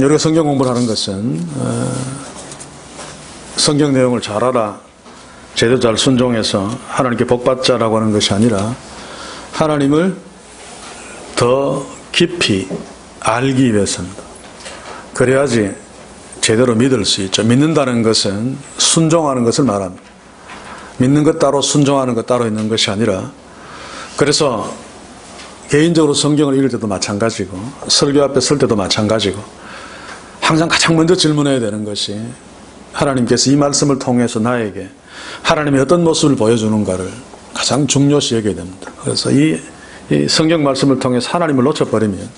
우리가 성경 공부를 하는 것은 성경 내용을 잘 알아 제대로 잘 순종해서 하나님께 복받자라고 하는 것이 아니라 하나님을 더 깊이 알기 위해서입니다. 그래야지 제대로 믿을 수 있죠. 믿는다는 것은 순종하는 것을 말합니다. 믿는 것 따로 순종하는 것 따로 있는 것이 아니라, 그래서 개인적으로 성경을 읽을 때도 마찬가지고 설교 앞에 설 때도 마찬가지고 항상 가장 먼저 질문해야 되는 것이 하나님께서 이 말씀을 통해서 나에게 하나님의 어떤 모습을 보여주는가를 가장 중요시 여겨야 됩니다. 그래서 이 성경 말씀을 통해서 하나님을 놓쳐버리면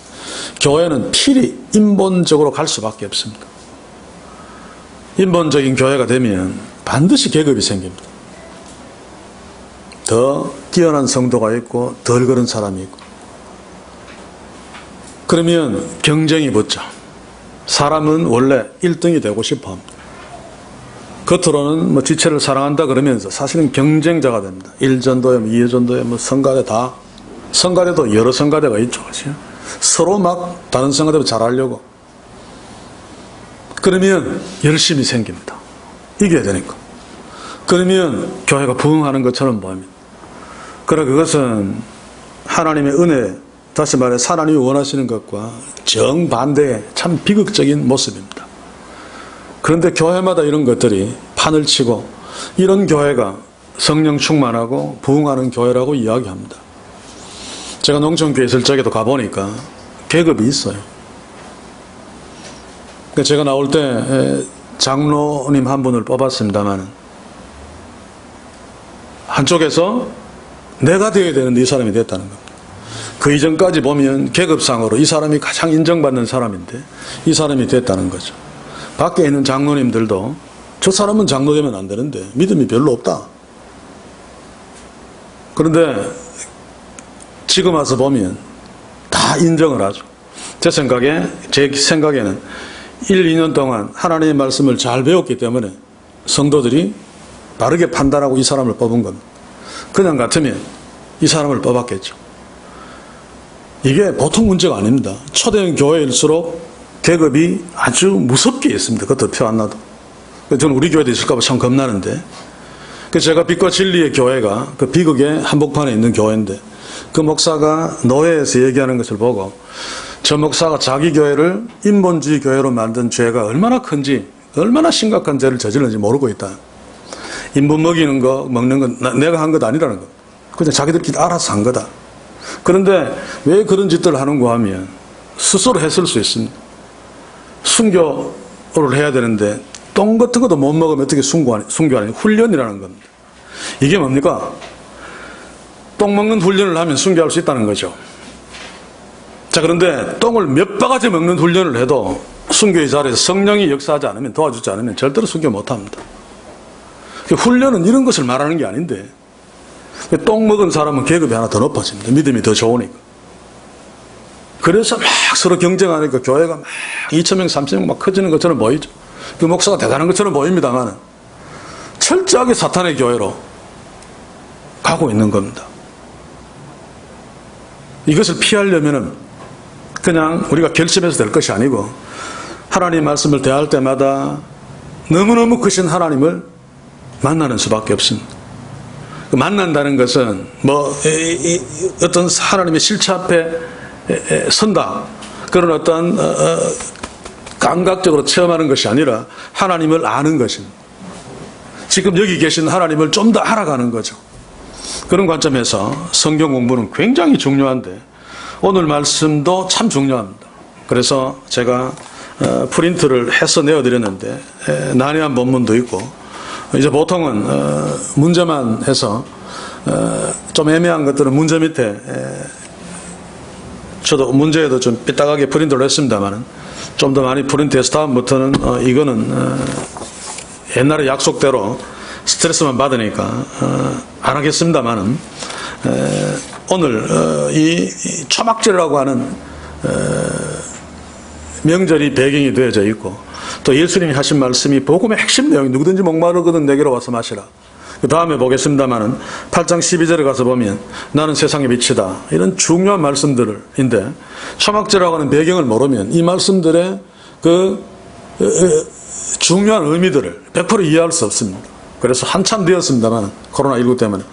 교회는 필히 인본적으로 갈 수밖에 없습니다. 인본적인 교회가 되면 반드시 계급이 생깁니다. 더 뛰어난 성도가 있고 덜 그런 사람이 있고, 그러면 경쟁이 붙죠. 사람은 원래 1등이 되고 싶어 합니다. 겉으로는 지체를 사랑한다 그러면서 사실은 경쟁자가 됩니다. 1전도회, 2전도회, 성가대 다. 성가대도 여러 성가대가 있죠. 그렇죠? 서로 막 다른 성가대로 잘하려고. 그러면 열심히 생깁니다. 이겨야 되니까. 그러면 교회가 부흥하는 것처럼 보입니다. 그러나 그것은 하나님의 은혜, 다시 말해 하나님이 원하시는 것과 정반대의 참 비극적인 모습입니다. 그런데 교회마다 이런 것들이 판을 치고 이런 교회가 성령 충만하고 부흥하는 교회라고 이야기합니다. 제가 농촌교회 있을 적에도 가보니까 계급이 있어요. 제가 나올 때 장로님 한 분을 뽑았습니다만 한쪽에서 내가 되어야 되는데 이 사람이 됐다는 겁니다. 그 이전까지 보면 계급상으로 이 사람이 가장 인정받는 사람인데 이 사람이 됐다는 거죠. 밖에 있는 장로님들도 저 사람은 장로 되면 안 되는데 믿음이 별로 없다. 그런데 지금 와서 보면 다 인정을 하죠. 제 생각에는 1, 2년 동안 하나님의 말씀을 잘 배웠기 때문에 성도들이 바르게 판단하고 이 사람을 뽑은 겁니다. 그냥 같으면 이 사람을 뽑았겠죠. 이게 보통 문제가 아닙니다. 초대형 교회일수록 계급이 아주 무섭게 있습니다. 그것도 표 안 나도. 저는 우리 교회도 있을까 봐 참 겁나는데, 제가 빛과 진리의 교회가 그 비극의 한복판에 있는 교회인데 그 목사가 노회에서 얘기하는 것을 보고 저 목사가 자기 교회를 인본주의 교회로 만든 죄가 얼마나 큰지, 얼마나 심각한 죄를 저질렀는지 모르고 있다. 인분 먹이는 거, 먹는 건 내가 한 것 아니라는 거. 그냥 자기들끼리 알아서 한 거다. 그런데 왜 그런 짓들을 하는가 하면 스스로 했을 수 있습니다. 순교를 해야 되는데 똥 같은 것도 못 먹으면 어떻게 순교하냐. 훈련이라는 겁니다. 이게 뭡니까? 똥 먹는 훈련을 하면 순교할 수 있다는 거죠. 자, 그런데 똥을 몇 바가지 먹는 훈련을 해도 순교의 자리에서 성령이 역사하지 않으면, 도와주지 않으면 절대로 순교 못합니다. 훈련은 이런 것을 말하는 게 아닌데, 똥 먹은 사람은 계급이 하나 더 높아집니다. 믿음이 더 좋으니까. 그래서 막 서로 경쟁하니까 교회가 막 2,000명, 3,000명 막 커지는 것처럼 보이죠. 그 목사가 대단한 것처럼 보입니다만 철저하게 사탄의 교회로 가고 있는 겁니다. 이것을 피하려면은 그냥 우리가 결심해서 될 것이 아니고 하나님의 말씀을 대할 때마다 너무너무 크신 하나님을 만나는 수밖에 없습니다. 만난다는 것은 어떤 하나님의 실체 앞에 선다, 그런 어떤 감각적으로 체험하는 것이 아니라 하나님을 아는 것입니다. 지금 여기 계신 하나님을 좀 더 알아가는 거죠. 그런 관점에서 성경 공부는 굉장히 중요한데 오늘 말씀도 참 중요합니다. 그래서 제가 프린트를 해서 내어드렸는데 난해한 본문도 있고, 이제 보통은 문제만 해서 좀 애매한 것들은 문제 밑에, 저도 문제에도 좀 삐딱하게 프린트를 했습니다만 좀 더 많이 프린트해서 다음부터는 이거는 옛날에 약속대로 스트레스만 받으니까 안 하겠습니다만은 오늘 이 초막절이라고 하는 명절이 배경이 되어져 있고, 또 예수님이 하신 말씀이 복음의 핵심 내용이 누구든지 목마르거든 내게로 와서 마시라. 그 다음에 보겠습니다만은 8장 12절에 가서 보면 나는 세상의 빛이다, 이런 중요한 말씀들인데 초막절이라고 하는 배경을 모르면 이 말씀들의 그 중요한 의미들을 100% 이해할 수 없습니다. 그래서 한참 되었습니다만 코로나19 때문에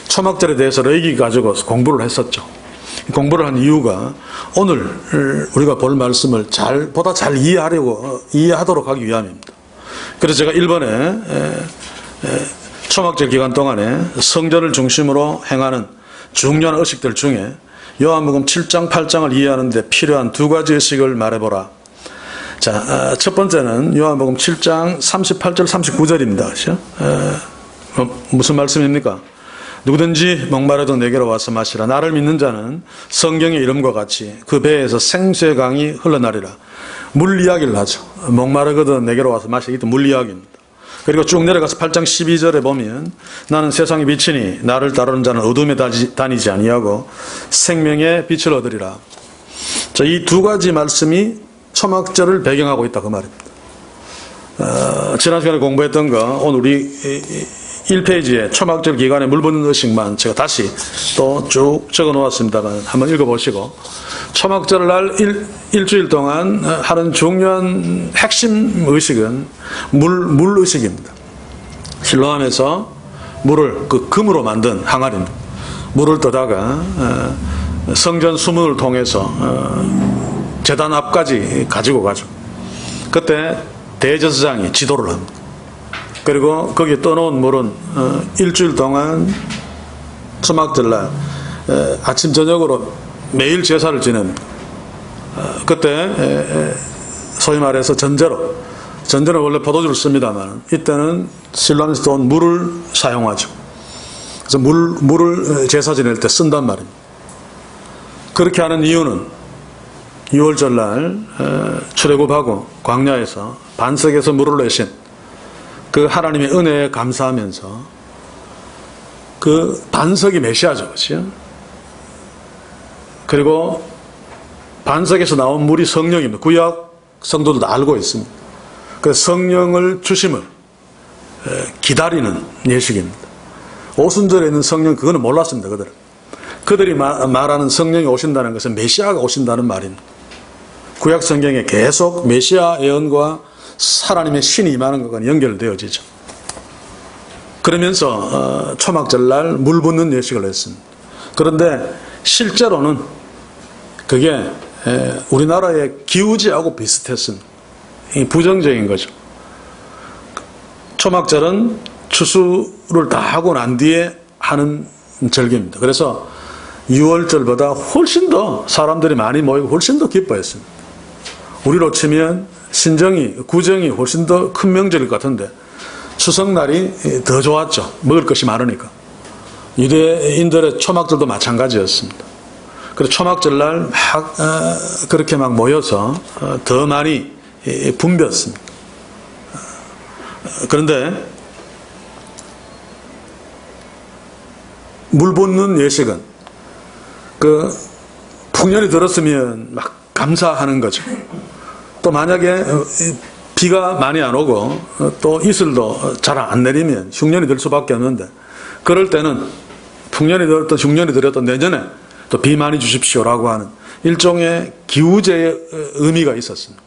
초막절에 대해서 의기 가지고 공부를 했었죠. 공부를 한 이유가 오늘 우리가 볼 말씀을 보다 잘 이해하도록 하기 위함입니다. 그래서 제가 일본에 초막절 기간 동안에 성전을 중심으로 행하는 중요한 의식들 중에 요한복음 7장 8장을 이해하는 데 필요한 두 가지 의식을 말해보라. 자, 첫 번째는 요한복음 7장 38절 39절입니다. 그렇죠? 무슨 말씀입니까? 누구든지 목마르도 내게로 와서 마시라. 나를 믿는 자는 성경의 이름과 같이 그 배에서 생수의 강이 흘러나리라. 물 이야기를 하죠. 목마르거든 내게로 와서 마시라. 이게 물 이야기입니다. 그리고 쭉 내려가서 8장 12절에 보면 나는 세상의 빛이니 나를 따르는 자는 어둠에 다니지 아니하고 생명의 빛을 얻으리라. 자, 이 두 가지 말씀이 초막절을 배경하고 있다 그 말입니다. 지난 시간에 공부했던 거 오늘 우리 1페이지에 초막절 기간에 물 붓는 의식만 제가 다시 또 쭉 적어 놓았습니다만 한번 읽어보시고 초막절 날 일주일 동안 하는 중요한 핵심 의식은 물 의식입니다. 실로암에서 물을 그 금으로 만든 항아리입니다. 물을 떠다가 성전 수문을 통해서 제단 앞까지 가지고 가죠. 그때 대제사장이 지도를 합니다. 그리고 거기에 떠놓은 물은 일주일 동안 초막절날 아침 저녁으로 매일 제사를 지냅니다. 그때 소위 말해서 전제는 원래 포도주를 씁니다만 이때는 실로암에서 떠온 물을 사용하죠. 그래서 물을 제사 지낼 때 쓴단 말입니다. 그렇게 하는 이유는 6월절날 출애굽하고 광야에서 반석에서 물을 내신 그 하나님의 은혜에 감사하면서 그 반석이 메시아죠. 그렇죠? 그리고 반석에서 나온 물이 성령입니다. 구약 성도들도 알고 있습니다. 그 성령을 주심을 기다리는 예식입니다. 오순절에 있는 성령 그거는 몰랐습니다. 그들이 말하는 성령이 오신다는 것은 메시아가 오신다는 말입니다. 구약 성경에 계속 메시아 예언과 하나님의 신이 임하는 것과 연결되어지죠. 그러면서 초막절날 물 붓는 예식을 했습니다. 그런데 실제로는 그게 우리나라의 기우제하고 비슷했습니다. 부정적인 거죠. 초막절은 추수를 다 하고 난 뒤에 하는 절기입니다. 그래서 6월절보다 훨씬 더 사람들이 많이 모이고 훨씬 더 기뻐했습니다. 우리로 치면 구정이 훨씬 더 큰 명절일 것 같은데 추석날이 더 좋았죠. 먹을 것이 많으니까. 유대인들의 초막절도 마찬가지였습니다. 그래서 초막절날 그렇게 모여서 더 많이 붐볐습니다. 그런데 물 붓는 예식은 풍년이 들었으면 막 감사하는 거죠. 또 만약에 비가 많이 안 오고 또 이슬도 잘 안 내리면 흉년이 들 수밖에 없는데 그럴 때는 풍년이 들었던 흉년이 들었던 내년에 또 비 많이 주십시오라고 하는 일종의 기우제의 의미가 있었습니다.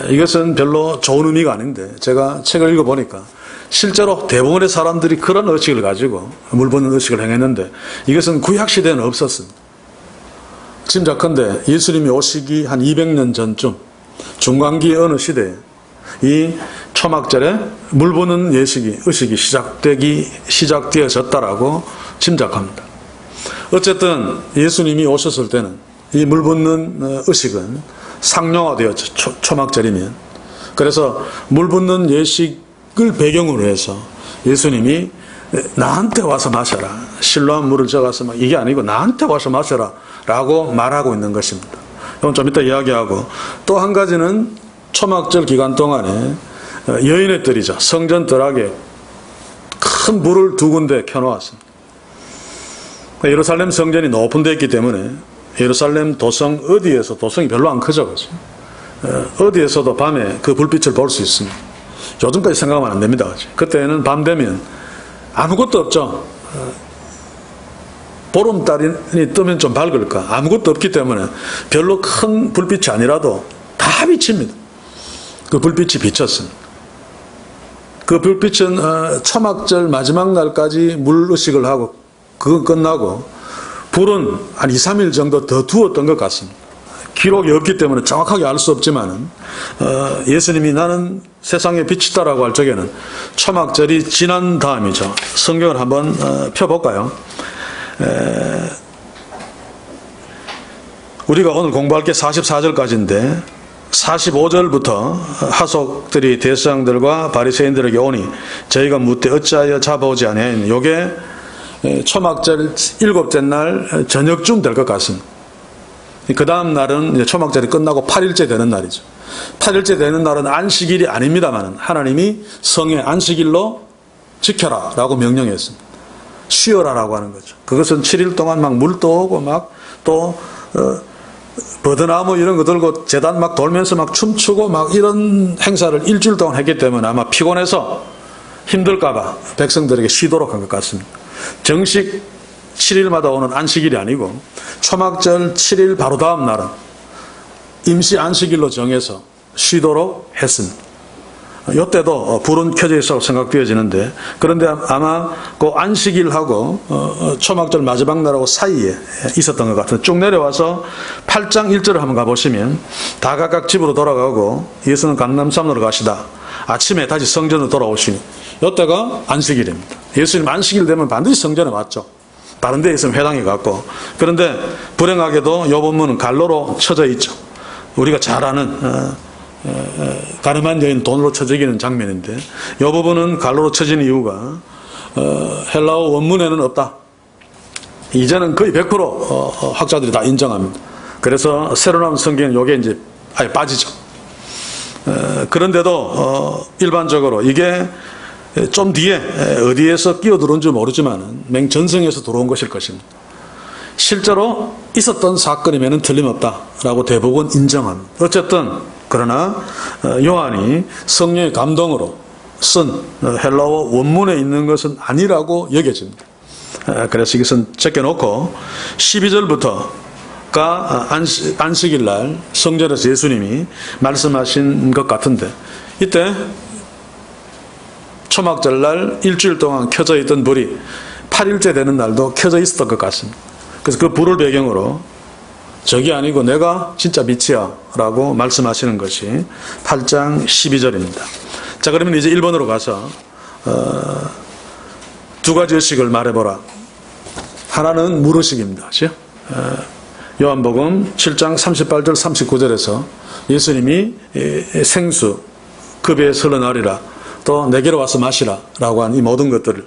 이것은 별로 좋은 의미가 아닌데 제가 책을 읽어보니까 실제로 대부분의 사람들이 그런 의식을 가지고 물 붓는 의식을 행했는데 이것은 구약시대에는 없었습니다. 짐작컨대 예수님이 오시기 한 200년 전쯤 중간기 어느 시대에 이 초막절에 물 붓는 의식이 시작되어졌다라고 짐작합니다. 어쨌든 예수님이 오셨을 때는 이 물 붓는 의식은 상용화되었죠. 초막절이면. 그래서 물 붓는 예식을 배경으로 해서 예수님이 나한테 와서 마셔라. 실로암 물을 저가서 이게 아니고 나한테 와서 마셔라 라고 말하고 있는 것입니다. 이건 좀 이따 이야기하고 또 한 가지는 초막절 기간 동안에 여인의뜰이죠. 성전 뜰하게 큰 불을 두 군데 켜놓았습니다. 예루살렘 성전이 높은 데 있기 때문에 예루살렘 도성이 별로 안 크죠. 그렇죠? 어디에서도 밤에 그 불빛을 볼 수 있습니다. 요즘까지 생각하면 안 됩니다. 그렇죠? 그때는 밤 되면 아무것도 없죠. 보름달이 뜨면 좀 밝을까? 아무것도 없기 때문에 별로 큰 불빛이 아니라도 다 비칩니다. 그 불빛이 비쳤습니다. 그 불빛은 초막절 마지막 날까지 물의식을 하고 그거 끝나고 불은 한 2, 3일 정도 더 두었던 것 같습니다. 기록이 없기 때문에 정확하게 알 수 없지만 예수님이 나는 세상의 빛이다라고 할 적에는 초막절이 지난 다음이죠. 성경을 한번 펴볼까요? 우리가 오늘 공부할 게 44절까지인데 45절부터 하속들이 대제사장들과 바리새인들에게 오니 저희가 묻되 어찌하여 잡아오지 아니하였느냐. 요게 초막절 7째 날 저녁쯤 될 것 같습니다. 그 다음 날은 이제 초막절이 끝나고 8일째 되는 날이죠. 8일째 되는 날은 안식일이 아닙니다만 하나님이 성의 안식일로 지켜라 라고 명령했습니다. 쉬어라 라고 하는 거죠. 그것은 7일 동안 막 물도 오고 막 또 버드나무 이런 거 들고 제단 막 돌면서 막 춤추고 막 이런 행사를 일주일 동안 했기 때문에 아마 피곤해서 힘들까봐 백성들에게 쉬도록 한 것 같습니다. 정식 7일마다 오는 안식일이 아니고 초막절 7일 바로 다음 날은 임시 안식일로 정해서 쉬도록 했습니다. 이때도 불은 켜져 있어 생각되어지는데 그런데 아마 그 안식일하고 초막절 마지막 날하고 사이에 있었던 것 같은데 쭉 내려와서 8장 1절을 한번 가보시면 다 각각 집으로 돌아가고 예수는 감람산으로 가시다. 아침에 다시 성전으로 돌아오시니 이때가 안식일입니다. 예수님 안식일 되면 반드시 성전에 왔죠. 다른 데에 있으면 회당에 갔고 그런데 불행하게도 이 본문은 갈로로 쳐져 있죠. 우리가 잘 아는 가늠한 여인 돈으로 쳐지기는 장면인데 이 부분은 갈로로 쳐진 이유가 헬라어 원문에는 없다. 이제는 거의 100% 학자들이 다 인정합니다. 그래서 새로 나온 성경은 이게 이제 아예 빠지죠. 그런데도 일반적으로 이게 좀 뒤에 어디에서 끼어들어온지 모르지만 맹전성에서 들어온 것일 것입니다. 실제로 있었던 사건이면 틀림없다라고 대부분 인정합니다. 어쨌든 그러나 요한이 성령의 감동으로 쓴 헬라어 원문에 있는 것은 아니라고 여겨집니다. 그래서 이것은 제껴놓고 12절부터가 안식일 날 성전에서 예수님이 말씀하신 것 같은데 이때 초막절 날 일주일 동안 켜져 있던 불이 8일째 되는 날도 켜져 있었던 것 같습니다. 그래서 그 불을 배경으로 저기 아니고 내가 진짜 빛이야 라고 말씀하시는 것이 8장 12절입니다. 자, 그러면 이제 1번으로 가서 두 가지 의식을 말해보라. 하나는 물의식입니다. 요한복음 7장 38절 39절에서 예수님이 생수 그 배에 흘러나리라 또 내게로 와서 마시라 라고 한 이 모든 것들을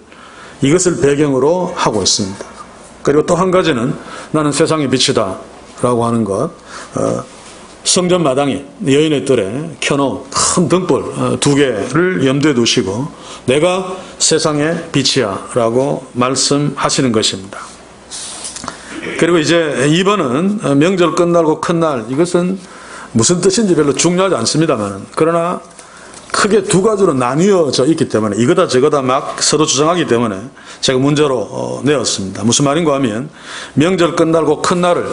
이것을 배경으로 하고 있습니다. 그리고 또 한 가지는 나는 세상의 빛이다 라고 하는 것, 성전 마당에 여인의 뜰에 켜놓은 큰 등불 두 개를 염두에 두시고 내가 세상의 빛이야 라고 말씀하시는 것입니다. 그리고 이제 2번은 명절 끝나고 큰 날, 이것은 무슨 뜻인지 별로 중요하지 않습니다만 그러나 크게 두 가지로 나뉘어져 있기 때문에 이거다 저거다 막 서로 주장하기 때문에 제가 문제로 내었습니다. 무슨 말인가 하면 명절 끝나고 큰 날을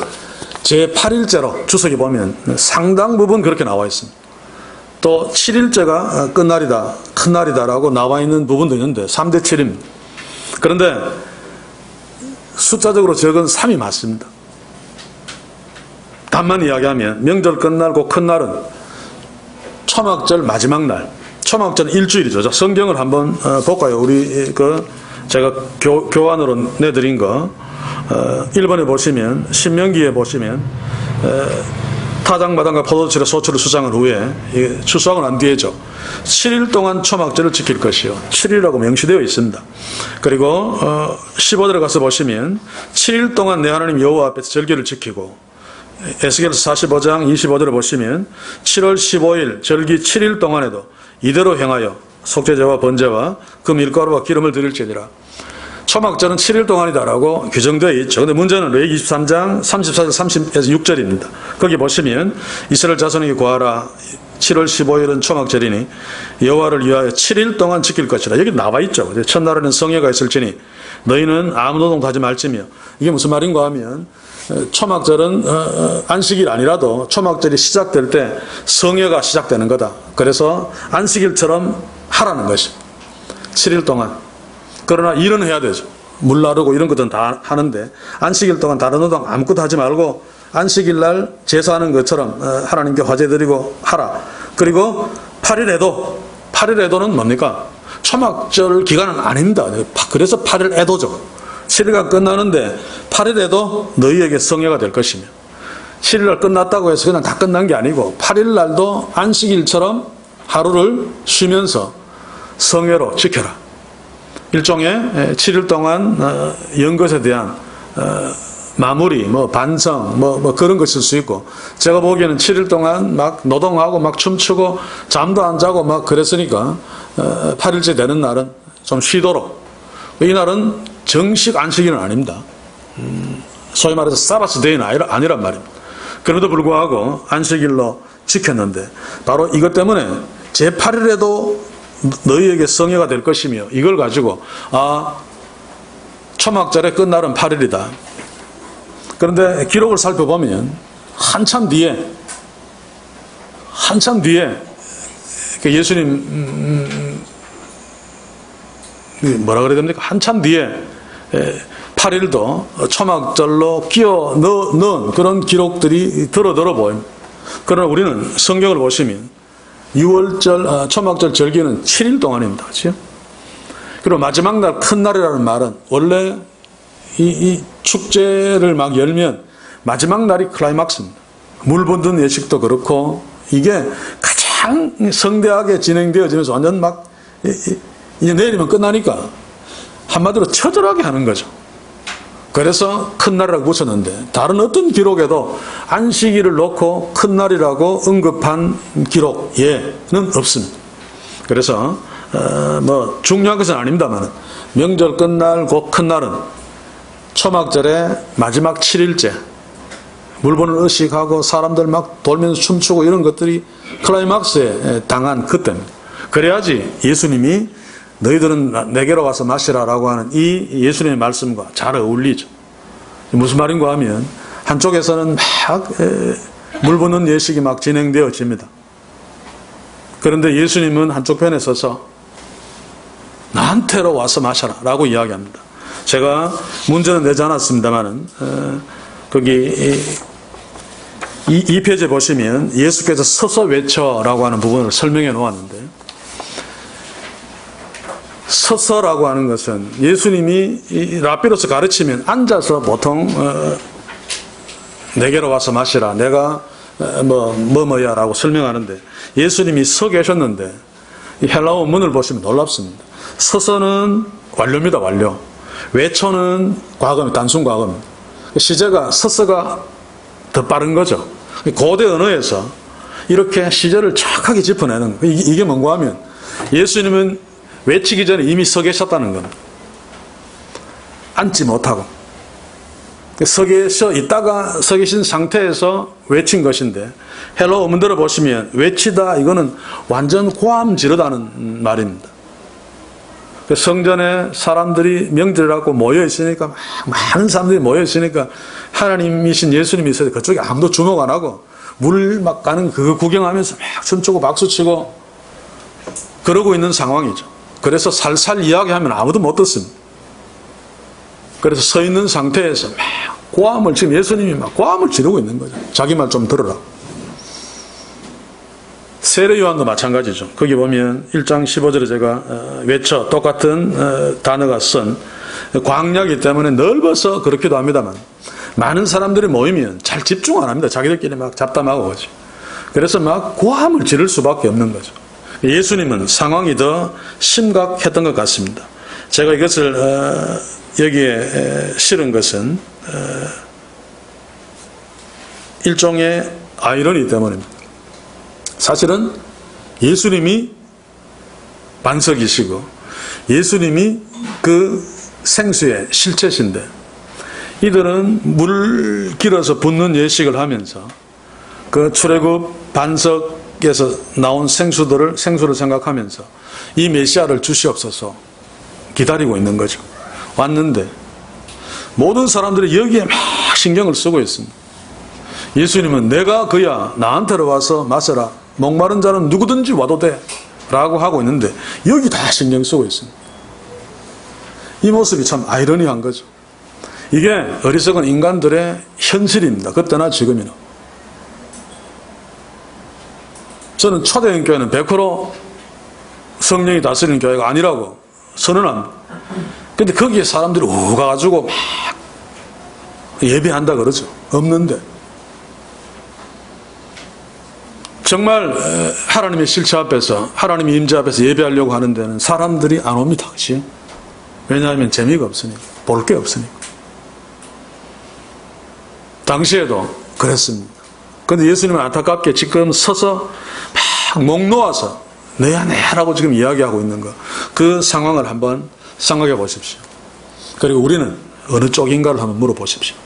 제8일째로 주석에 보면 상당 부분 그렇게 나와 있습니다. 또 7일째가 끝날이다, 큰 날이다 라고 나와 있는 부분도 있는데 3대 7입니다. 그런데 숫자적으로 적은 3이 맞습니다. 단만 이야기하면 명절 끝나고 큰 날은 초막절 마지막 날, 초막절은 일주일이죠. 성경을 한번 볼까요? 우리 제가 교환으로 내드린 거 1번에 보시면 신명기에 보시면 타작마당과 포도철에 소출을 수장한 후에 추수하고 난 뒤에죠. 7일 동안 초막절을 지킬 것이요. 7일이라고 명시되어 있습니다. 그리고 15절에 가서 보시면 7일 동안 내 하나님 여호와 앞에서 절기를 지키고 에스겔서 45장 25절에 보시면 7월 15일 절기 7일 동안에도 이대로 행하여 속죄제와 번제와 그 밀가루와 기름을 드릴지니라. 초막절은 7일 동안이다라고 규정되어 있죠. 근데 문제는 레위기 23장 34절 30에서 6절입니다. 거기 보시면 이스라엘 자손에게 고하라. 7월 15일은 초막절이니 여호와를 위하여 7일 동안 지킬 것이라. 여기 나와 있죠. 첫날에는 성회가 있을지니 너희는 아무 노동도 하지 말지며. 이게 무슨 말인가 하면 초막절은 안식일 아니라도 초막절이 시작될 때 성회가 시작되는 거다. 그래서 안식일처럼 하라는 것이 7일 동안. 그러나 일은 해야 되죠. 물 나르고 이런 것들은 다 하는데 안식일 동안 다른 노동 아무것도 하지 말고 안식일 날 제사하는 것처럼 하나님께 화제 드리고 하라. 그리고 8일 애도는 뭡니까? 초막절 기간은 아닙니다. 그래서 8일 애도죠. 7일간 끝나는데 8일에도 너희에게 성회가 될 것이며 7일날 끝났다고 해서 그냥 다 끝난 게 아니고 8일날도 안식일처럼 하루를 쉬면서 성회로 지켜라. 일종의 7일 동안 연것에 대한 마무리, 반성, 그런 것일 수 있고, 제가 보기에는 7일 동안 막 노동하고 막 춤추고 잠도 안 자고 막 그랬으니까 8일째 되는 날은 좀 쉬도록. 이 날은 정식 안식일은 아닙니다. 소위 말해서 사바스 데이는 아니란 말입니다. 그럼에도 불구하고 안식일로 지켰는데 바로 이것 때문에 제8일에도 너희에게 성회가 될 것이며 이걸 가지고 초막절의 끝날은 8일이다. 그런데 기록을 살펴보면 한참 뒤에 예수님 뭐라 그래야 됩니까? 한참 뒤에 8일도 초막절로 끼워 넣은 그런 기록들이 들어 보입니다. 그러나 우리는 성경을 보시면 6월절 초막절 절기는 7일 동안입니다. 그렇죠? 그리고 마지막 날 큰 날이라는 말은 원래 이 축제를 막 열면 마지막 날이 클라이막스입니다. 물 붓는 예식도 그렇고 이게 가장 성대하게 진행되어지면서 완전 막 이제 내일이면 끝나니까 한마디로 처절하게 하는 거죠. 그래서 큰 날이라고 붙였는데 다른 어떤 기록에도 안식일을 놓고 큰 날이라고 언급한 기록 예는 없습니다. 그래서 중요한 것은 아닙니다만 명절 끝날 그 큰 날은 초막절의 마지막 7일째 물 부는 의식하고 사람들 막 돌면서 춤추고 이런 것들이 클라이막스에 당한 그때입니다. 그래야지 예수님이 너희들은 내게로 와서 마시라라고 하는 이 예수님의 말씀과 잘 어울리죠. 무슨 말인가 하면 한쪽에서는 막 물 부는 예식이 막 진행되어집니다. 그런데 예수님은 한쪽 편에 서서 나한테로 와서 마셔라라고 이야기합니다. 제가 문제는 내지 않았습니다만은 거기 이 페이지에 보시면 예수께서 서서 외쳐라고 하는 부분을 설명해 놓았는데 서서라고 하는 것은 예수님이 랍비로서 가르치면 앉아서 보통 내게로 와서 마시라 내가 뭐야 라고 설명하는데 예수님이 서 계셨는데 이 헬라어 원문을 보시면 놀랍습니다. 서서는 완료입니다. 완료. 외쳐는 과거입니다. 단순 과거입니다. 시제가 서서가 더 빠른 거죠. 고대 언어에서 이렇게 시제를 정확하게 짚어내는 거예요. 이게 뭔가 하면 예수님은 외치기 전에 이미 서 계셨다는 겁니다. 앉지 못하고 서 계신 상태에서 외친 것인데 헬라어 원문대로 보시면 외치다 이거는 완전 고함 지르다는 말입니다. 성전에 사람들이 명절이라고 모여 있으니까 많은 사람들이 모여 있으니까 하나님이신 예수님이 있어서 그쪽에 아무도 주목 안 하고 물 막 가는 그거 구경하면서 막 춤추고 박수치고 그러고 있는 상황이죠. 그래서 살살 이야기하면 아무도 못 듣습니다. 그래서 서 있는 상태에서 막 고함을 지금 예수님이 막 고함을 지르고 있는 거죠. 자기 말 좀 들어라. 세례 요한도 마찬가지죠. 거기 보면 1장 15절에 제가 외쳐 똑같은 단어가 쓴 광야이기 때문에 넓어서 그렇기도 합니다만 많은 사람들이 모이면 잘 집중 안 합니다. 자기들끼리 막 잡담하고 그러죠. 그래서 막 고함을 지를 수밖에 없는 거죠. 예수님은 상황이 더 심각했던 것 같습니다. 제가 이것을 여기에 실은 것은 일종의 아이러니 때문입니다. 사실은 예수님이 반석이시고 예수님이 그 생수의 실체신데 이들은 물 길어서 붓는 예식을 하면서 그 출애굽 반석에서 나온 생수를 생각하면서 이 메시아를 주시옵소서 기다리고 있는 거죠. 왔는데 모든 사람들이 여기에 막 신경을 쓰고 있습니다. 예수님은 내가 그야 나한테로 와서 마셔라. 목마른 자는 누구든지 와도 돼. 라고 하고 있는데 여기 다 신경 쓰고 있습니다. 이 모습이 참 아이러니한 거죠. 이게 어리석은 인간들의 현실입니다. 그때나 지금이나. 저는 초대형 교회는 100% 성령이 다스리는 교회가 아니라고 선언합니다. 근데 거기에 사람들이 오가가지고 막 예배한다 그러죠. 없는데. 정말 하나님의 실체 앞에서, 하나님의 임재 앞에서 예배하려고 하는 데는 사람들이 안 옵니다. 그치? 왜냐하면 재미가 없으니까. 볼 게 없으니까. 당시에도 그랬습니다. 그런데 예수님은 안타깝게 지금 서서 막 목 놓아서 내야 내라고 지금 이야기하고 있는 거. 그 상황을 한번 생각해 보십시오. 그리고 우리는 어느 쪽인가를 한번 물어보십시오.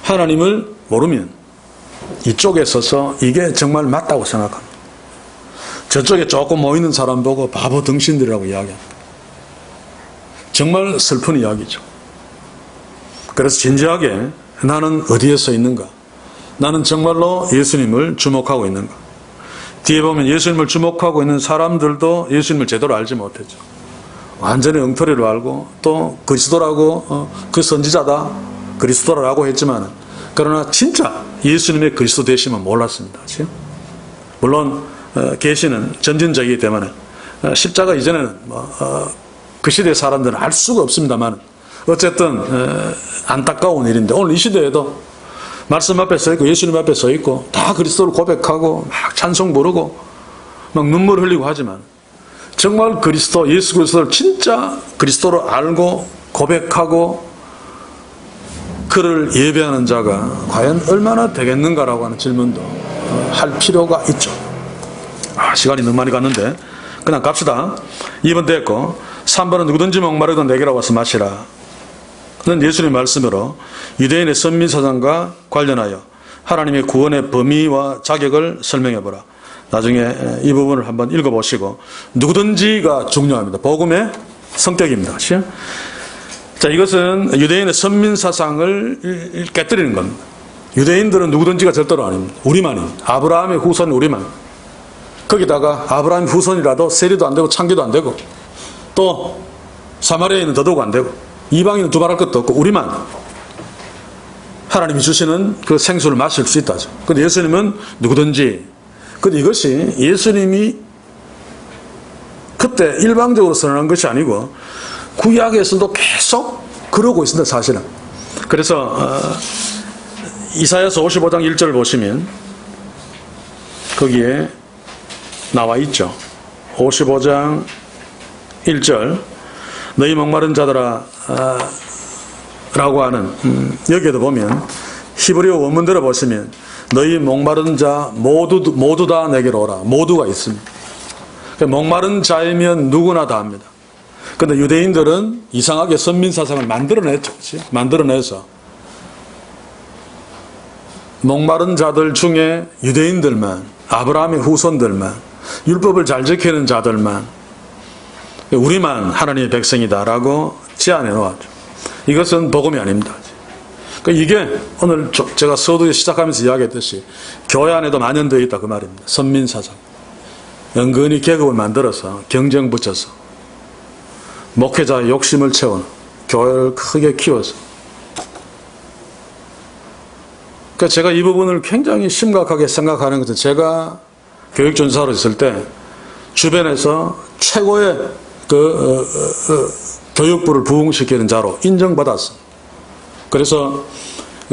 하나님을 모르면 이쪽에 서서 이게 정말 맞다고 생각합니다. 저쪽에 조금 모이는 사람 보고 바보 등신들이라고 이야기합니다. 정말 슬픈 이야기죠. 그래서 진지하게 나는 어디에 서 있는가? 나는 정말로 예수님을 주목하고 있는가? 뒤에 보면 예수님을 주목하고 있는 사람들도 예수님을 제대로 알지 못했죠. 완전히 엉터리로 알고 또 그리스도라고 그 선지자다 그리스도라고 했지만 그러나 진짜 예수님의 그리스도 되심은 몰랐습니다. 그렇죠? 물론 계시는 점진적이기 때문에 십자가 이전에는 그 시대 사람들은 알 수가 없습니다만 어쨌든 안타까운 일인데 오늘 이 시대에도 말씀 앞에 서 있고 예수님 앞에 서 있고 다 그리스도를 고백하고 막 찬송 부르고 막 눈물 흘리고 하지만 정말 그리스도 예수 그리스도를 진짜 그리스도로 알고 고백하고 그를 예배하는 자가 과연 얼마나 되겠는가라고 하는 질문도 할 필요가 있죠. 시간이 너무 많이 갔는데 그냥 갑시다. 2번 됐고 3번은 누구든지 목마르던 내게로 와서 마시라 는 예수님의 말씀으로 유대인의 선민사상과 관련하여 하나님의 구원의 범위와 자격을 설명해보라. 나중에 이 부분을 한번 읽어보시고 누구든지가 중요합니다. 복음의 성격입니다. 자, 이것은 유대인의 선민사상을 깨뜨리는 겁니다. 유대인들은 누구든지가 절대로 아닙니다. 우리만입니다. 아브라함의 후손 우리만. 거기다가 아브라함의 후손이라도 세리도 안 되고 창기도 안 되고 또 사마리아인은 더더욱 안 되고 이방인은 두말할 것도 없고 우리만 하나님이 주시는 그 생수를 마실 수 있다죠. 그런데 예수님은 누구든지. 그런데 이것이 예수님이 그때 일방적으로 선언한 것이 아니고 구약에서도 계속 그러고 있습니다. 사실은. 그래서 이사야서 55장 1절을 보시면 거기에 나와 있죠. 55장 1절 너희 목마른 자들아 라고 하는 여기에도 보면 히브리어 원문대로 보시면 너희 목마른 자 모두 다 내게로 오라. 모두가 있습니다. 목마른 자이면 누구나 다 합니다. 그런데 유대인들은 이상하게 선민사상을 만들어냈죠. 그렇지? 만들어내서 목마른 자들 중에 유대인들만 아브라함의 후손들만 율법을 잘 지키는 자들만 우리만 하나님의 백성이다라고 제안해 놓았죠. 이것은 복음이 아닙니다. 그러니까 이게 오늘 제가 서두에 시작하면서 이야기했듯이 교회 안에도 만연되어 있다 그 말입니다. 선민사상. 은근히 계급을 만들어서 경쟁 붙여서 목회자의 욕심을 채우는 교회를 크게 키워서 그러니까 제가 이 부분을 굉장히 심각하게 생각하는 것은 제가 교육전사로 있을 때 주변에서 최고의 교육부를 부흥시키는 자로 인정받았습니다. 그래서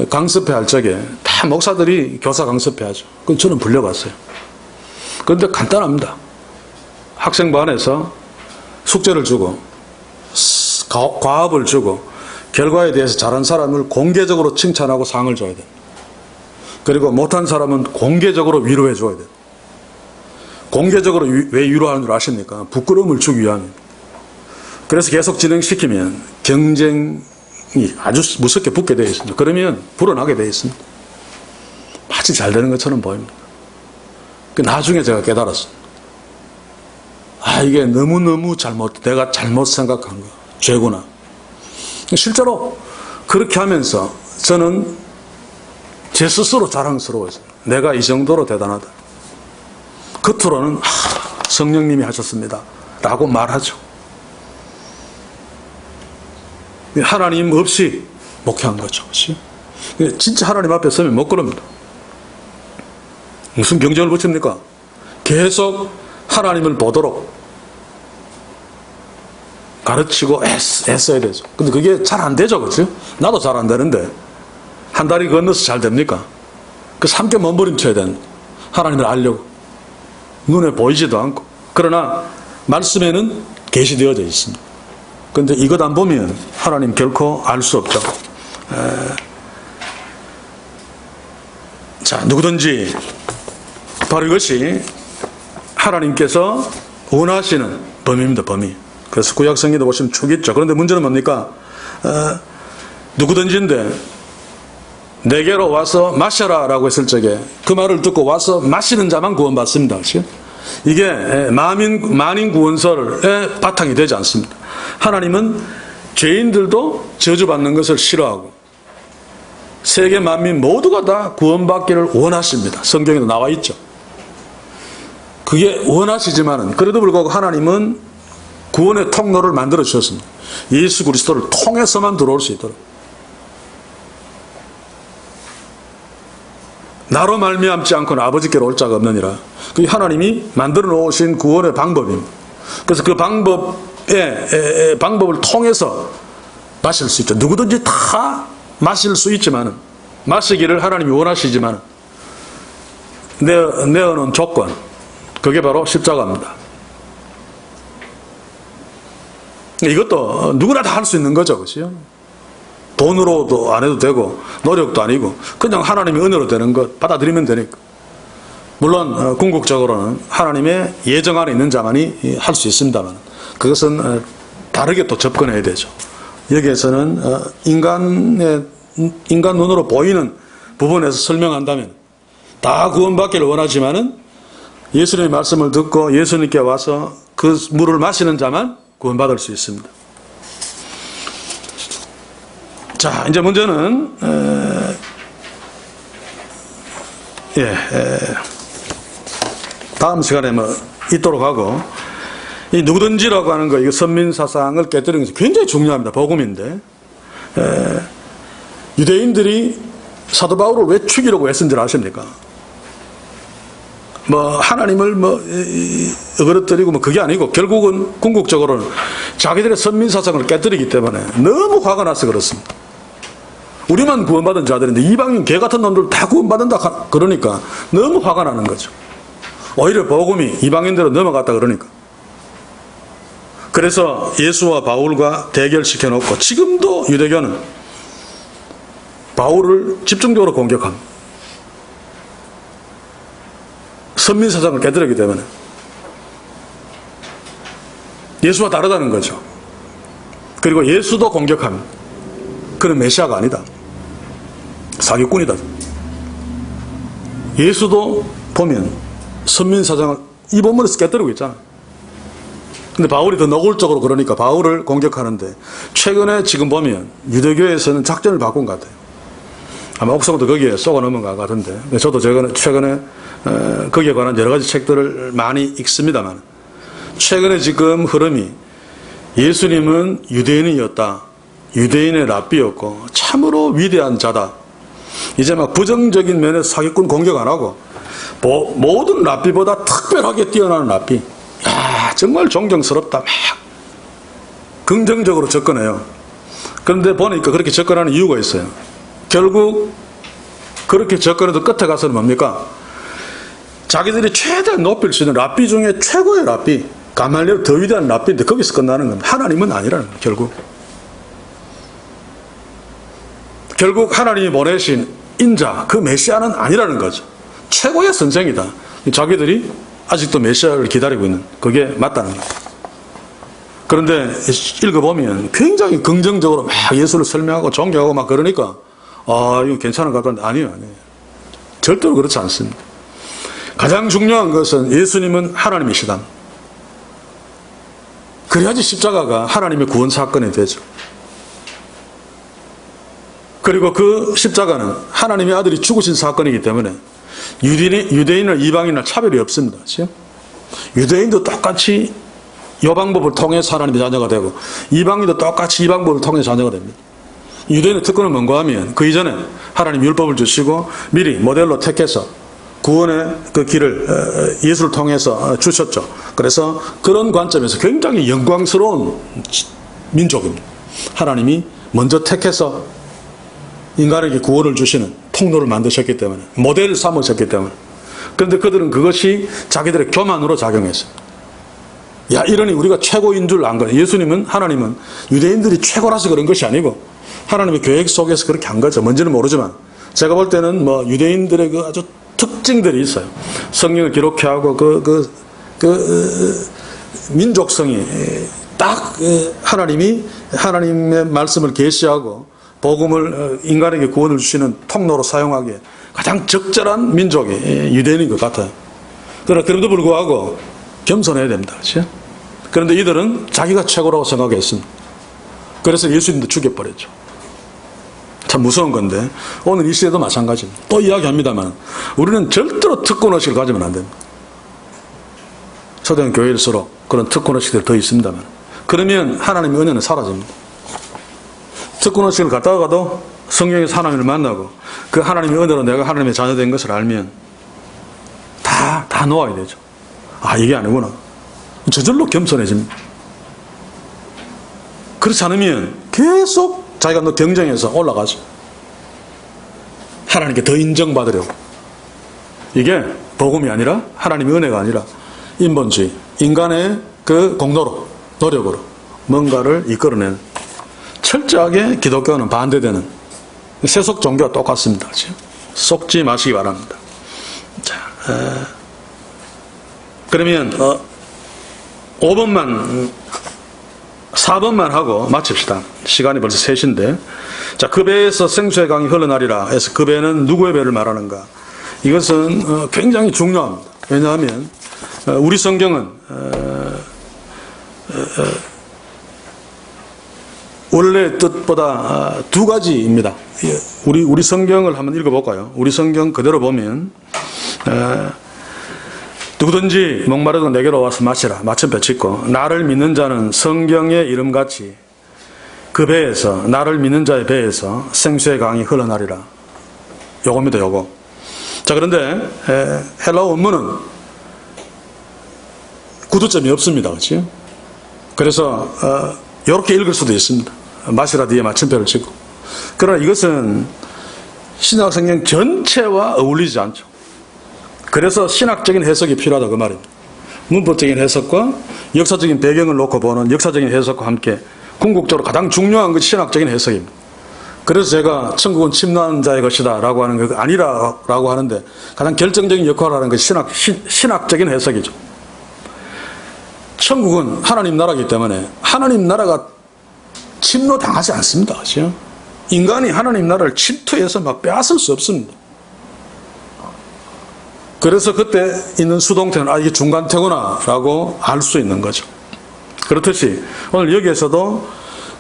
강습회 할 적에 다 목사들이 교사 강습회 하죠. 그럼 저는 불려갔어요. 그런데 간단합니다. 학생부 안에서 숙제를 주고 과업을 주고 결과에 대해서 잘한 사람을 공개적으로 칭찬하고 상을 줘야 돼요. 그리고 못한 사람은 공개적으로 위로해 줘야 돼요. 공개적으로 왜 위로하는 줄 아십니까? 부끄러움을 주기 위함입니다. 그래서 계속 진행시키면 경쟁이 아주 무섭게 붙게 되어 있습니다. 그러면 불어나게 되어 있습니다. 마치 잘 되는 것처럼 보입니다. 나중에 제가 깨달았습니다. 이게 너무너무 내가 잘못 생각한 거, 죄구나. 실제로 그렇게 하면서 저는 제 스스로 자랑스러워서 내가 이 정도로 대단하다. 겉으로는 성령님이 하셨습니다 라고 말하죠. 하나님 없이 목회한 거죠. 진짜 하나님 앞에 서면 못 그럽니다. 무슨 경쟁을 붙입니까? 계속 하나님을 보도록 가르치고 애써야 되죠. 근데 그게 잘 안 되죠. 그렇죠? 나도 잘 안 되는데 한 다리 건너서 잘 됩니까? 그 삼켜 몸부림쳐야 되는 하나님을 알려고 눈에 보이지도 않고 그러나 말씀에는 계시되어져 있습니다. 그런데 이것 안 보면 하나님 결코 알 수 없죠. 자, 누구든지 바로 이것이 하나님께서 원하시는 범위입니다. 범위. 그래서 구약성경도 보시면 쭉 있죠. 그런데 문제는 뭡니까? 누구든지인데 내게로 와서 마셔라 라고 했을 적에 그 말을 듣고 와서 마시는 자만 구원받습니다. 그렇죠? 이게 만인 구원설의 바탕이 되지 않습니다. 하나님은 죄인들도 저주받는 것을 싫어하고 세계 만민 모두가 다 구원받기를 원하십니다. 성경에도 나와 있죠. 그게 원하시지만은 그래도 불구하고 하나님은 구원의 통로를 만들어 주셨습니다. 예수 그리스도를 통해서만 들어올 수 있도록. 나로 말미암지 않고는 아버지께로 올 자가 없느니라. 그게 하나님이 만들어 놓으신 구원의 방법입니다. 그래서 그 방법을 통해서 마실 수 있죠. 누구든지 다 마실 수 있지만은 마시기를 하나님이 원하시지만 내어놓은 조건, 그게 바로 십자가입니다. 이것도 누구나 다 할 수 있는 거죠. 그렇죠? 돈으로도 안 해도 되고 노력도 아니고 그냥 하나님의 은혜로 되는 것 받아들이면 되니까. 물론 궁극적으로는 하나님의 예정 안에 있는 자만이 할 수 있습니다만 그것은 다르게 또 접근해야 되죠. 여기에서는 인간 눈으로 보이는 부분에서 설명한다면 다 구원받기를 원하지만은 예수님의 말씀을 듣고 예수님께 와서 그 물을 마시는 자만 구원받을 수 있습니다. 자, 이제 문제는 다음 시간에 있도록 하고, 이 누구든지라고 하는 거, 이거 선민사상을 깨뜨리는 것이 굉장히 중요합니다. 복음인데 유대인들이 사도 바울을 왜 죽이려고 애쓴 줄 아십니까? 하나님을 어그러뜨리고 그게 아니고 결국은 궁극적으로는 자기들의 선민사상을 깨뜨리기 때문에 너무 화가 나서 그렇습니다. 우리만 구원받은 자들인데 이방인 개같은 놈들 다 구원받는다 그러니까 너무 화가 나는 거죠. 오히려 복음이 이방인대로 넘어갔다 그러니까. 그래서 예수와 바울과 대결시켜 놓고 지금도 유대교는 바울을 집중적으로 공격합니다. 선민사상을 깨뜨리기 때문에 예수와 다르다는 거죠. 그리고 예수도 공격합니다. 그는 메시아가 아니다. 사기꾼이다. 예수도 보면 선민사상을 이 본문에서 깨뜨리고 있잖아. 근데 바울이 더 노골적으로 그러니까 바울을 공격하는데 최근에 지금 보면 유대교에서는 작전을 바꾼 것 같아요. 아마 옥성도 거기에 쏘고 넘은 것 같은데 저도 최근에 거기에 관한 여러 가지 책들을 많이 읽습니다만 최근에 지금 흐름이 예수님은 유대인이었다. 유대인의 랍비였고 참으로 위대한 자다. 이제 부정적인 면에서 사기꾼 공격 안 하고 모든 랍비보다 특별하게 뛰어나는 랍비. 정말 존경스럽다. 막 긍정적으로 접근해요. 그런데 보니까 그렇게 접근하는 이유가 있어요. 결국 그렇게 접근해도 끝에 가서는 뭡니까? 자기들이 최대한 높일 수 있는 랍비 중에 최고의 랍비, 가말리엘 더 위대한 랍비인데 거기서 끝나는 겁니다. 하나님은 아니라는 거예요. 결국 하나님이 보내신 인자, 그 메시아는 아니라는 거죠. 최고의 선생이다. 자기들이 아직도 메시아를 기다리고 있는, 그게 맞다는 거예요. 그런데 읽어보면 굉장히 긍정적으로 막 예수를 설명하고 존경하고 막 그러니까 이거 괜찮은 것 같은데 아니에요. 절대로 그렇지 않습니다. 가장 중요한 것은 예수님은 하나님이시다. 그래야지 십자가가 하나님의 구원 사건이 되죠. 그리고 그 십자가는 하나님의 아들이 죽으신 사건이기 때문에 유대인을 이방인을 차별이 없습니다. 그렇죠? 유대인도 똑같이 이 방법을 통해서 하나님의 자녀가 되고 이방인도 똑같이 이 방법을 통해서 자녀가 됩니다. 유대인의 특권은 뭔가 하면 그 이전에 하나님 율법을 주시고 미리 모델로 택해서 구원의 그 길을 예수를 통해서 주셨죠. 그래서 그런 관점에서 굉장히 영광스러운 민족입니다. 하나님이 먼저 택해서 인간에게 구원을 주시는 통로를 만드셨기 때문에, 모델을 삼으셨기 때문에. 그런데 그들은 그것이 자기들의 교만으로 작용했어요. 야, 이러니 우리가 최고인 줄 안 거예요. 예수님은, 하나님은 유대인들이 최고라서 그런 것이 아니고 하나님의 계획 속에서 그렇게 한 거죠. 뭔지는 모르지만 제가 볼 때는 뭐 유대인들의 그 아주 특징들이 있어요. 성경을 기록하고 민족성이 딱 하나님의 말씀을 계시하고 복음을 인간에게 구원을 주시는 통로로 사용하기에 가장 적절한 민족이 유대인인 것 같아요. 그러나 그럼에도 불구하고 겸손해야 됩니다. 그렇죠? 그런데 이들은 자기가 최고라고 생각했습니다. 그래서 예수님도 죽여버렸죠. 참 무서운 건데 오늘 이 시대도 마찬가지입니다. 또 이야기합니다만 우리는 절대로 특권의식을 가지면 안 됩니다. 초대형 교회일수록 그런 특권의식들이 더 있습니다만 그러면 하나님의 은혜는 사라집니다. 특권의식을 갖다가 가도 성경에서 하나님을 만나고 그 하나님의 은혜로 내가 하나님의 자녀된 것을 알면 다 놓아야 되죠. 아, 이게 아니구나. 저절로 겸손해집니다. 그렇지 않으면 계속 자기가 경쟁해서 올라가죠. 하나님께 더 인정받으려고. 이게 복음이 아니라 하나님의 은혜가 아니라 인본주의, 인간의 그 공로로, 노력으로 뭔가를 이끌어내는, 철저하게 기독교는 반대되는 세속 종교와 똑같습니다. 그렇죠? 속지 마시기 바랍니다. 자, 그러면 4번만 하고 마칩시다. 시간이 벌써 3시인데. 자, 그 배에서 생수의 강이 흘러나리라 해서 그 배는 누구의 배를 말하는가? 이것은 굉장히 중요합니다. 왜냐하면 우리 성경은 원래 뜻보다 2가지입니다. 우리 성경을 한번 읽어볼까요? 우리 성경 그대로 보면 누구든지 목마르던 내게로 와서 마시라. 마침표 짓고 나를 믿는 자는 성경의 이름같이 그 배에서, 나를 믿는 자의 배에서 생수의 강이 흘러나리라. 요겁니다. 요거. 자, 그런데 헬라어 원문은 구두점이 없습니다. 그렇죠? 그래서 이렇게 읽을 수도 있습니다. 마시라 뒤에 마침표를 짓고. 그러나 이것은 신약 성경 전체와 어울리지 않죠. 그래서 신학적인 해석이 필요하다 그 말입니다. 문법적인 해석과 역사적인 배경을 놓고 보는 역사적인 해석과 함께 궁극적으로 가장 중요한 것이 신학적인 해석입니다. 그래서 제가 천국은 침노하는 자의 것이다 라고 하는 거 아니라고 하는데 가장 결정적인 역할을 하는 것이 신학적인 해석이죠. 천국은 하나님 나라이기 때문에 하나님 나라가 침노당하지 않습니다. 그렇죠? 인간이 하나님 나라를 침투해서 막 빼앗을 수 없습니다. 그래서 그때 있는 수동태는 이게 중간태구나 라고 알 수 있는 거죠. 그렇듯이 오늘 여기에서도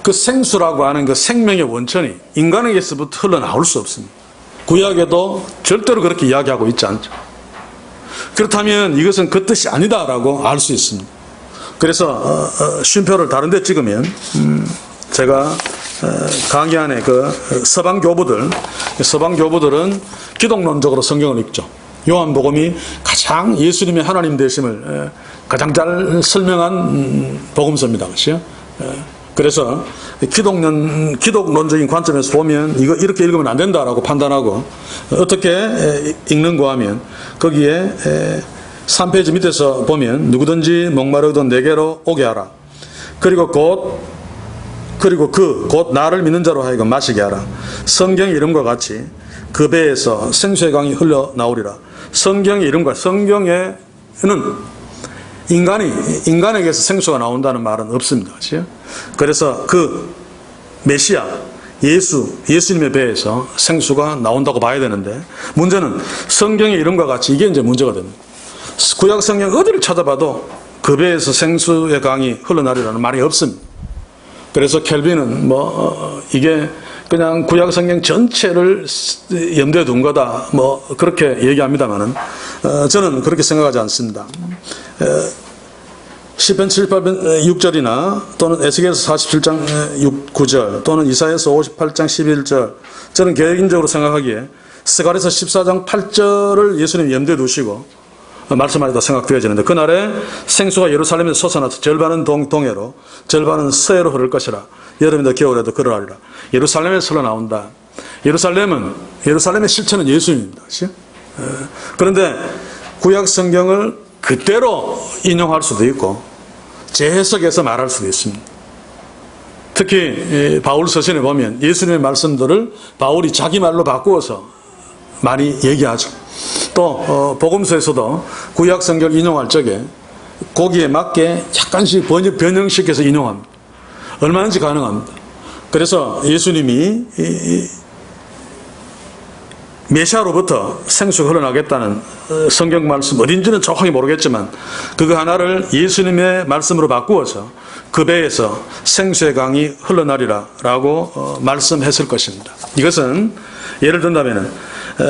그 생수라고 하는 그 생명의 원천이 인간에게서부터 흘러나올 수 없습니다. 구약에도 절대로 그렇게 이야기하고 있지 않죠. 그렇다면 이것은 그 뜻이 아니다라고 알 수 있습니다. 그래서 쉼표를 다른 데 찍으면 제가 강의 안에 그 서방교부들은 기독론적으로 성경을 읽죠. 요한복음이 가장 예수님의 하나님 되심을 가장 잘 설명한 복음서입니다. 그렇죠? 그래서 기독론적인 관점에서 보면 이거 이렇게 읽으면 안 된다라고 판단하고 어떻게 읽는가 하면 거기에 3페이지 밑에서 보면 누구든지 목마르던 내게로 오게 하라. 그리고 곧 나를 믿는 자로 하여금 마시게 하라. 성경의 이름과 같이 그 배에서 생수의 강이 흘러나오리라. 성경의 이름과 성경에는 인간에게서 생수가 나온다는 말은 없습니다. 그렇죠? 그래서 그 메시아 예수님의 배에서 생수가 나온다고 봐야 되는데 문제는 성경의 이름과 같이 이게 이제 문제가 됩니다. 구약 성경 어디를 찾아봐도 그 배에서 생수의 강이 흘러나리라는 말이 없습니다. 그래서 켈빈은 이게 그냥 구약 성경 전체를 염두에 둔 거다. 뭐 그렇게 얘기합니다만은 저는 그렇게 생각하지 않습니다. 시편 78편 6절이나 또는 에스겔서 47장 6, 9절 또는 이사야서 58장 11절 저는 개인적으로 생각하기에 스가랴서 14장 8절을 예수님 염두에 두시고 말씀하셨다 생각되어지는데 그날에 생수가 예루살렘에서 솟아나서 절반은 동해로 절반은 서해로 흐를 것이라 여름에도 겨울에도 그러하리라. 예루살렘에서 흘러나온다. 예루살렘의 실체는 예수님입니다. 그렇죠? 그런데 구약 성경을 그대로 인용할 수도 있고 재해석해서 말할 수도 있습니다. 특히 바울 서신에 보면 예수님의 말씀들을 바울이 자기 말로 바꾸어서 많이 얘기하죠. 또 복음서에서도 구약 성경을 인용할 적에 거기에 맞게 약간씩 변형시켜서 인용합니다. 얼마든지 가능합니다. 그래서 예수님이 메시아로부터 생수가 흘러나겠다는 성경 말씀 어딘지는 정확히 모르겠지만 그거 하나를 예수님의 말씀으로 바꾸어서 그 배에서 생수의 강이 흘러나리라 라고 말씀했을 것입니다. 이것은 예를 든다면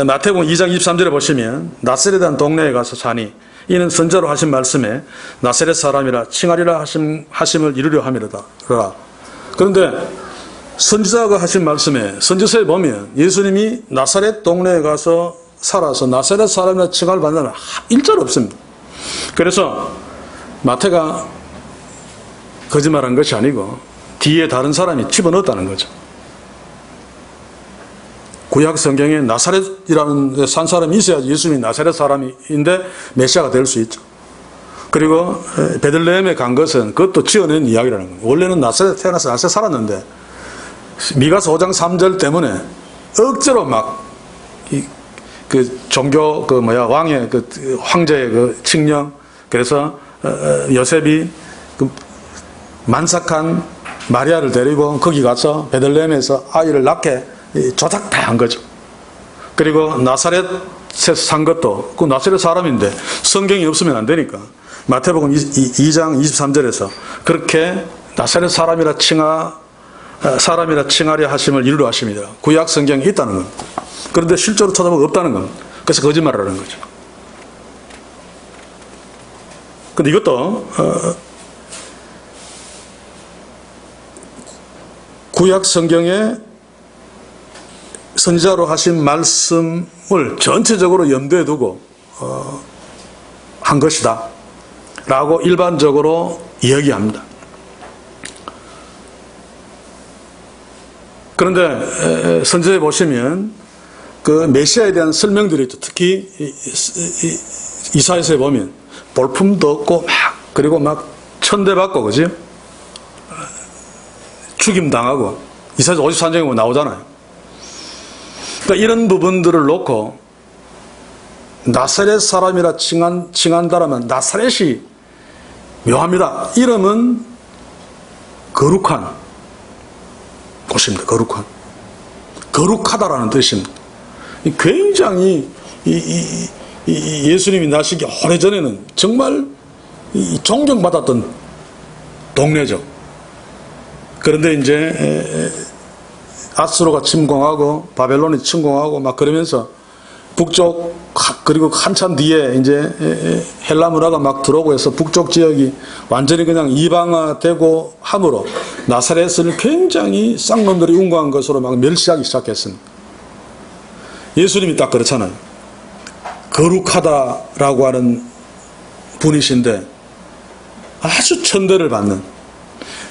마태복음 2장 23절에 보시면 나사렛이라는 동네에 가서 사니 이는 선자로 하신 말씀에 나사렛 사람이라 칭하리라 하심을 이루려 함이로다. 그런데 선지자가 하신 말씀에 선지서에 보면 예수님이 나사렛 동네에 가서 살아서 나사렛 사람이라 칭할 받는 일절 없습니다. 그래서 마태가 거짓말한 것이 아니고 뒤에 다른 사람이 집어넣었다는 거죠. 구약 성경에 나사렛이라는 산 사람이 있어야지 예수님이 나사렛 사람인데 메시아가 될 수 있죠. 그리고 베들레헴에 간 것은 그것도 지어낸 이야기라는 거예요. 원래는 나사렛 태어나서 나사렛 살았는데 미가서 5장 3절 때문에 억지로 막 그 종교 왕의 황제의 칙령 그래서 요셉이 만삭한 마리아를 데리고 거기 가서 베들레헴에서 아이를 낳게 조작 다 한 거죠. 그리고 나사렛에서 산 것도 그 나사렛 사람인데 성경이 없으면 안 되니까 마태복음 2장 23절에서 그렇게 나사렛 사람이라 칭하려 하심을 이루려 하심이다. 구약 성경이 있다는 겁니다. 그런데 실제로 찾아보면 없다는 겁니다. 그래서 거짓말을 하는 거죠. 근데 이것도 구약 성경에 선지자로 하신 말씀을 전체적으로 염두에 두고 한 것이다 라고 일반적으로 이야기합니다. 그런데 선지자에 보시면 그 메시아에 대한 설명들이 있죠. 특히 이사야서에 보면 볼품도 없고 그리고 막 천대받고 그죠? 죽임당하고 이사야서 53장에 보면 나오잖아요. 그러니까 이런 부분들을 놓고 나사렛 사람이라 칭한다라면 나사렛이 묘합니다. 이름은 거룩한 곳입니다. 거룩하다라는 뜻입니다. 굉장히 예수님이 나시기 오래전에는 정말 존경받았던 동네죠. 그런데 이제 아수르가 침공하고 바벨론이 침공하고 막 그러면서 북쪽 그리고 한참 뒤에 이제 헬라 문화가 막 들어오고 해서 북쪽 지역이 완전히 그냥 이방화되고 함으로 나사렛을 굉장히 쌍놈들이 운거한 것으로 막 멸시하기 시작했습니다. 예수님이 딱 그렇잖아요. 거룩하다라고 하는 분이신데 아주 천대를 받는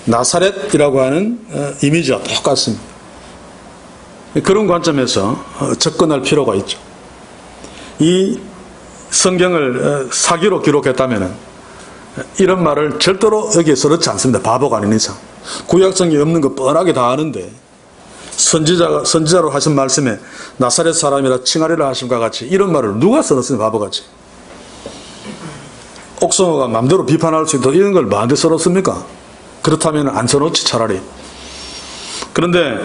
나사렛이라고 하는 이미지와 똑같습니다. 그런 관점에서 접근할 필요가 있죠. 이 성경을 사기로 기록했다면 이런 말을 절대로 여기에서 넣지 않습니다. 바보가 아닌 이상. 구약성경에 없는 거 뻔하게 다 아는데 선지자로 하신 말씀에 나사렛 사람이라 칭하리라 하심과 같이 이런 말을 누가 써놨으면 바보같이. 옥성호가 마음대로 비판할 수 있도록 이런 걸 뭐한테 써놓습니까? 그렇다면 안 써놓지 차라리. 그런데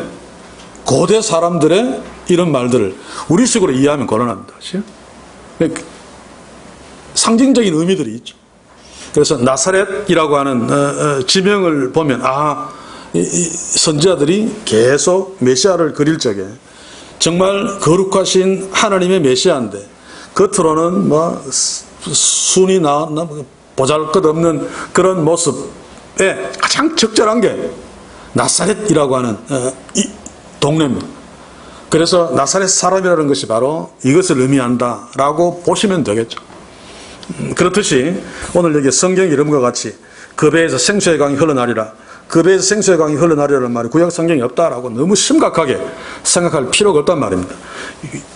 고대 사람들의 이런 말들을 우리식으로 이해하면 곤란합니다. 상징적인 의미들이 있죠. 그래서 나사렛이라고 하는 지명을 보면 이 선지자들이 계속 메시아를 그릴 적에 정말 거룩하신 하나님의 메시아인데 겉으로는 뭐 순이 나왔나 보잘것없는 그런 모습에 가장 적절한 게 나사렛이라고 하는 이 동네입니다. 그래서 나사렛 사람이라는 것이 바로 이것을 의미한다라고 보시면 되겠죠. 그렇듯이 오늘 여기 성경 이름과 같이 그 배에서 생수의 강이 흘러나리라, 그 배에서 생수의 강이 흘러나리라는 말이 구약 성경에 없다라고 너무 심각하게 생각할 필요가 없단 말입니다.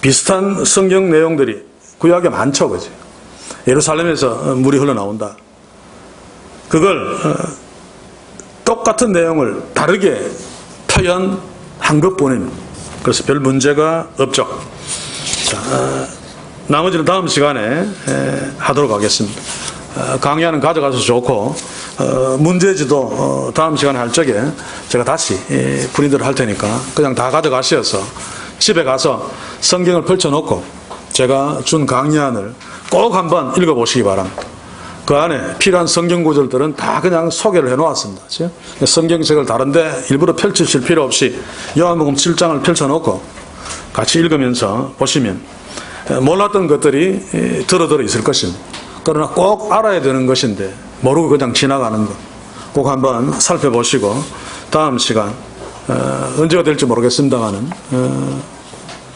비슷한 성경 내용들이 구약에 많죠, 그지? 예루살렘에서 물이 흘러나온다. 그걸 똑같은 내용을 다르게 표현한 것뿐입니다. 그래서 별 문제가 없죠. 자, 나머지는 다음 시간에 하도록 하겠습니다. 강의하는 가져가서 좋고 문제지도 다음 시간에 할 적에 제가 다시 프린트를 할 테니까 그냥 다 가져가셔서 집에 가서 성경을 펼쳐놓고 제가 준 강의안을 꼭 한번 읽어보시기 바랍니다. 그 안에 필요한 성경 구절들은 다 그냥 소개를 해놓았습니다. 성경책을 다른데 일부러 펼치실 필요 없이 요한복음 7장을 펼쳐놓고 같이 읽으면서 보시면 몰랐던 것들이 들어 있을 것입니다. 그러나 꼭 알아야 되는 것인데 모르고 그냥 지나가는 것 꼭 한번 살펴보시고 다음 시간 언제가 될지 모르겠습니다만은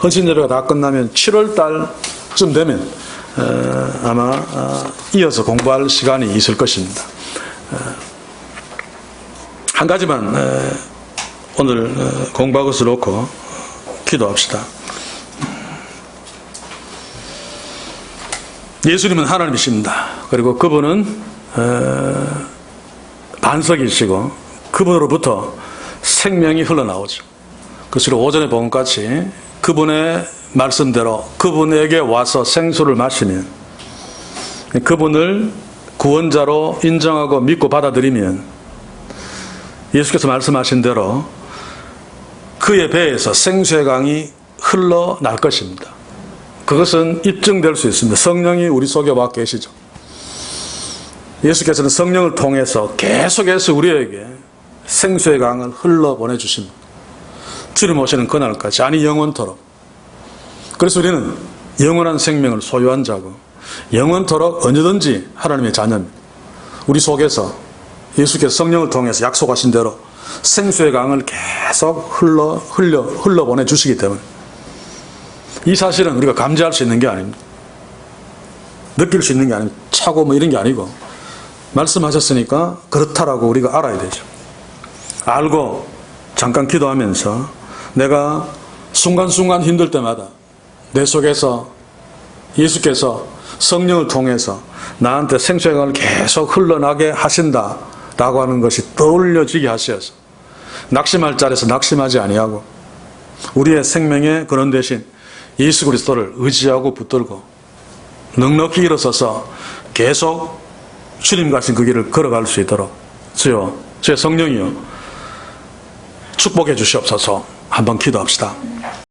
헌신예배가 다 끝나면 7월 달쯤 되면 아마 이어서 공부할 시간이 있을 것입니다. 한 가지만 오늘 공부할 것을 놓고 기도합시다. 예수님은 하나님이십니다. 그리고 그분은 반석이시고 그분으로부터 생명이 흘러나오죠. 그래서 오전에 본 것 같이 그분의 말씀대로 그분에게 와서 생수를 마시면 그분을 구원자로 인정하고 믿고 받아들이면 예수께서 말씀하신 대로 그의 배에서 생수의 강이 흘러날 것입니다. 그것은 입증될 수 있습니다. 성령이 우리 속에 와 계시죠. 예수께서는 성령을 통해서 계속해서 우리에게 생수의 강을 흘러보내주십니다. 주님 오시는 그날까지, 아니 영원토록. 그래서 우리는 영원한 생명을 소유한 자고 영원토록 언제든지 하나님의 자녀입니다. 우리 속에서 예수께서 성령을 통해서 약속하신 대로 생수의 강을 계속 흘러보내 주시기 때문에 이 사실은 우리가 감지할 수 있는 게 아닙니다. 느낄 수 있는 게 아닙니다. 차고 뭐 이런 게 아니고 말씀하셨으니까 그렇다라고 우리가 알아야 되죠. 알고 잠깐 기도하면서 내가 순간순간 힘들 때마다 내 속에서 예수께서 성령을 통해서 나한테 생수의 강을 계속 흘러나게 하신다라고 하는 것이 떠올려지게 하셔서 낙심할 자리에서 낙심하지 아니하고 우리의 생명의 근원 대신 예수 그리스도를 의지하고 붙들고 넉넉히 일어서서 계속 주님 가신 그 길을 걸어갈 수 있도록 주여, 주의 성령이여 축복해 주시옵소서. 한번 기도합시다.